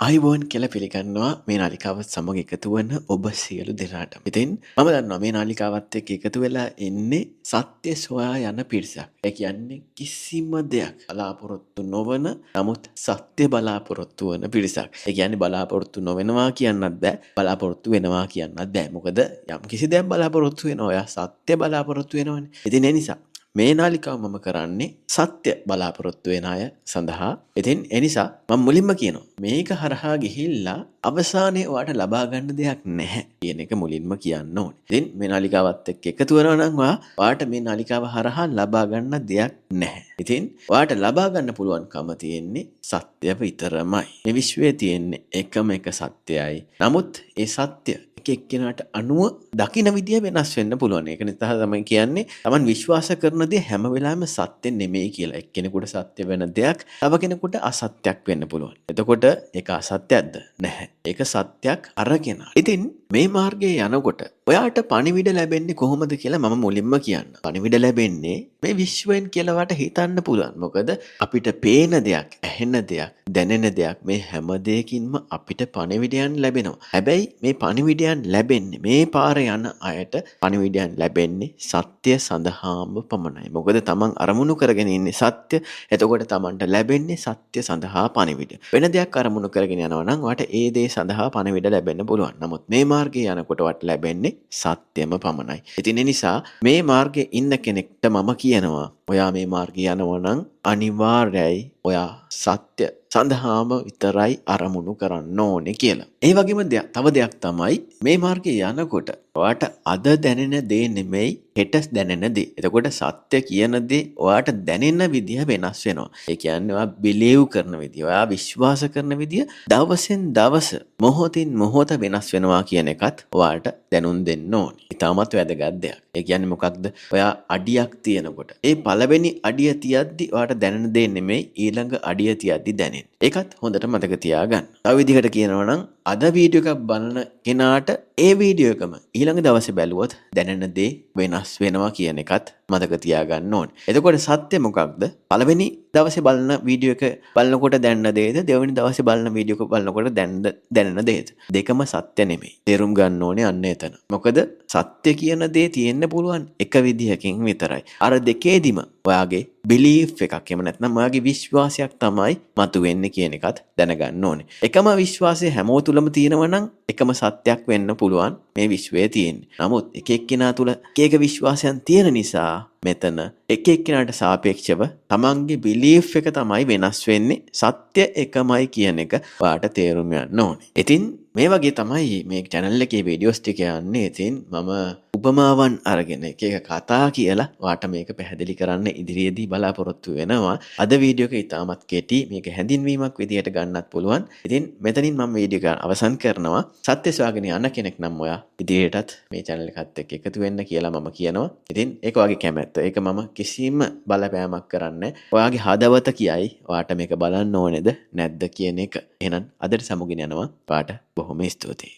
අයිබෝන් කියලා පිළිගන්නවා මේ නාලිකාවත් සමග එකතු වන ඔබ සියලු දෙනාට. ඉතින් මම දන්නවා මේ නාලිකාවත් එක්ක එකතු වෙලා ඉන්නේ සත්‍ය සොයා යන පිරිසක්. ඒ කියන්නේ කිසිම දෙයක් බලාපොරොත්තු නොවන නමුත් සත්‍ය බලාපොරොත්තු වන පිරිසක්. ඒ කියන්නේ බලාපොරොත්තු නොවෙනවා කියන්නත් බෑ, බලාපොරොත්තු වෙනවා කියන්නත් බෑ. මොකද යම් කිසි දෙයක් බලාපොරොත්තු වෙනවා, ඔයා සත්‍ය බලාපොරොත්තු වෙනවනේ. ඉතින් ඒ නිසා මේ නාලිකාව මම කරන්නේ සත්‍ය බලාපොරොත්තු වෙන අය සඳහා. ඉතින් ඒ නිසා මම මුලින්ම කියනවා මේක හරහා ගිහිල්ලා අවසානයේ ඔයාට ලබා ගන්න දෙයක් නැහැ කියන එක මුලින්ම කියන්න ඕනේ. ඉතින් මේ නාලිකාවත් එක්ක එකතු වෙනවා නම් ඔයාට මේ නාලිකාව හරහා ලබා ගන්න දෙයක් නැහැ. ඉතින් ඔයාට ලබා ගන්න පුළුවන්කම තියෙන්නේ සත්‍ය විතරමයි. මේ විශ්වයේ තියෙන්නේ එකම එක සත්‍යයයි. නමුත් ඒ සත්‍ය එක්කෙනාට අනුව දකින විදිය වෙනස් වෙන්න පුළුවන්. ඒක නිසා තමයි කියන්නේ Taman විශ්වාස කරන දේ හැම වෙලාවෙම සත්‍ය නෙමෙයි කියලා. එක්කෙනෙකුට සත්‍ය වෙන දෙයක් තව කෙනෙකුට අසත්‍යක් වෙන්න පුළුවන්. එතකොට ඒක අසත්‍යයක්ද? නැහැ. ඒක සත්‍යක් අරගෙන. ඉතින් මේ මාර්ගයේ යනකොට ඔයාට පණිවිඩ ලැබෙන්නේ කොහොමද කියලා මම මුලින්ම කියන්න. පණිවිඩ ලැබෙන්නේ මේ විශ්වයෙන් කියලා වට හිතන්න පුළුවන්. මොකද අපිට පේන දෙයක්, ඇහෙන දෙයක්, දැනෙන දෙයක් මේ හැම දෙයකින්ම අපිට පණිවිඩයන් ලැබෙනවා. හැබැයි මේ පණිවිඩයන් ලැබෙන්නේ මේ පාරේ යන අයට පණිවිඩයන් ලැබෙන්නේ සත්‍ය සඳහාම පමණයි. මොකද තමන් අරමුණු කරගෙන ඉන්නේ සත්‍ය. එතකොට තමන්ට ලැබෙන්නේ සත්‍ය සඳහා පණිවිඩ. වෙන දෙයක් අරමුණු කරගෙන යනවා නම් වට ඒ දේ සඳහා පණිවිඩ ලැබෙන්න පුළුවන්. නමුත් මේ මාර්ගයේ යනකොට වට ලැබෙන්නේ සත්‍යම පමණයි. ඉතින් ඒ නිසා මේ මාර්ගයේ ඉන්න කෙනෙක්ට මම කියනවා ඔයා මේ මාර්ගයේ යනවා නම් අනිවාර්යයි ඔයා සත්‍ය සඳහාම විතරයි අරමුණු කරන්න ඕනේ කියලා. ඒ වගේම තව දෙයක් තමයි මේ මාර්ගයේ යනකොට ඔයාට අද දැනෙන දේ නෙමෙයි හෙට දැනෙන දේ. එතකොට සත්‍ය කියන දේ ඔයාට දැනෙන විදිය වෙනස් වෙනවා. ඒ කියන්නේ ඔයා බිලීව් කරන විදිය, ඔයා විශ්වාස කරන විදිය දවසෙන් දවස මොහොතින් මොහොත වෙනස් වෙනවා කියන එකත් ඔයාට දැනුම් දෙන්න ඕනේ. ඊටමත් වැදගත් දෙයක්. ඒ කියන්නේ මොකක්ද? ඔයා අඩියක් තියනකොට ඒ පළවෙනි අඩිය තියද්දි ඔයාට දැනෙන දේ නෙමෙයි ඊළඟ අඩිය තියද්දි දැනෙන්නේ. ඒකත් හොඳට මතක තියාගන්න. තව විදිහට කියනවා නම් අද වීඩියෝ එකක් බලන කෙනාට ඒ වීඩියෝ එකම ඊළඟ දවසේ බැලුවොත් දැනෙන දේ වෙනස් වෙනවා කියන එකත් මතක තියාගන්න ඕනේ. එතකොට සත්‍ය මොකක්ද? පළවෙනි දවසේ බලන වීඩියෝ එක බලනකොට දැනෙන දේද දෙවෙනි දවසේ බලන වීඩියෝ එක බලනකොට දැනෙන දේද? දෙකම සත්‍ය නෙමෙයි. තේරුම් ගන්න ඕනේ අන්න එතන. මොකද සත්‍ය කියන දේ තියෙන්න පුළුවන් එක විදිහකින් විතරයි. අර දෙකේදිම ඔයාගේ බිලීෆ් එකක් එහෙම නැත්නම් ඔයාගේ විශ්වාසයක් තමයි මතුවෙන්නේ කියන එකත් දැනගන්න ඕනේ. එකම විශ්වාසය හැමෝ තුලම තියෙනවා නම් එකම සත්‍යයක් වෙන්න පුළුවන් මේ විශ්වයේ තියෙන්නේ. නමුත් එක එක්කෙනා තුල එක එක විශ්වාසයන් තියෙන නිසා මෙතන එක එක්කෙනාට සාපේක්ෂව තමන්ගේ බිලීෆ් එක තමයි වෙනස් වෙන්නේ. සත්‍ය එකමයි කියන එක ඔයාට තේරුම් ගන්න ඕනේ. ඉතින් මේ වගේ තමයි මේ channel එකේ වීඩියෝස් ටික යන්නේ. ඉතින් මම උපමාවන් අරගෙන එක එක කතා කියලා ඔයාට මේක පැහැදිලි කරන්න ඉදිරියේදී බලාපොරොත්තු වෙනවා. අද වීඩියෝ එක ඉතාමත් කෙටි. මේක හැඳින්වීමක් විදියට ගන්නත් පුළුවන්. ඉතින් මෙතනින් මම වීඩියෝ එක අවසන් කරනවා. සත්‍ය සොයාගෙන යන කෙනෙක් නම් ඔයා ඉදිරියටත් මේ channel එකත් එක්ක එකතු වෙන්න කියලා මම කියනවා. ඉතින් ඒක වගේ කැමැත්ත. ඒක මම කිසිම බලපෑමක් කරන්නේ. ඔයාගේ හදවත කියයි ඔයාට මේක බලන්න ඕනේද නැද්ද කියන එක. එහෙනම් අදට සමුගෙන යනවා. ඔයාට බොහොම ස්තුතියි.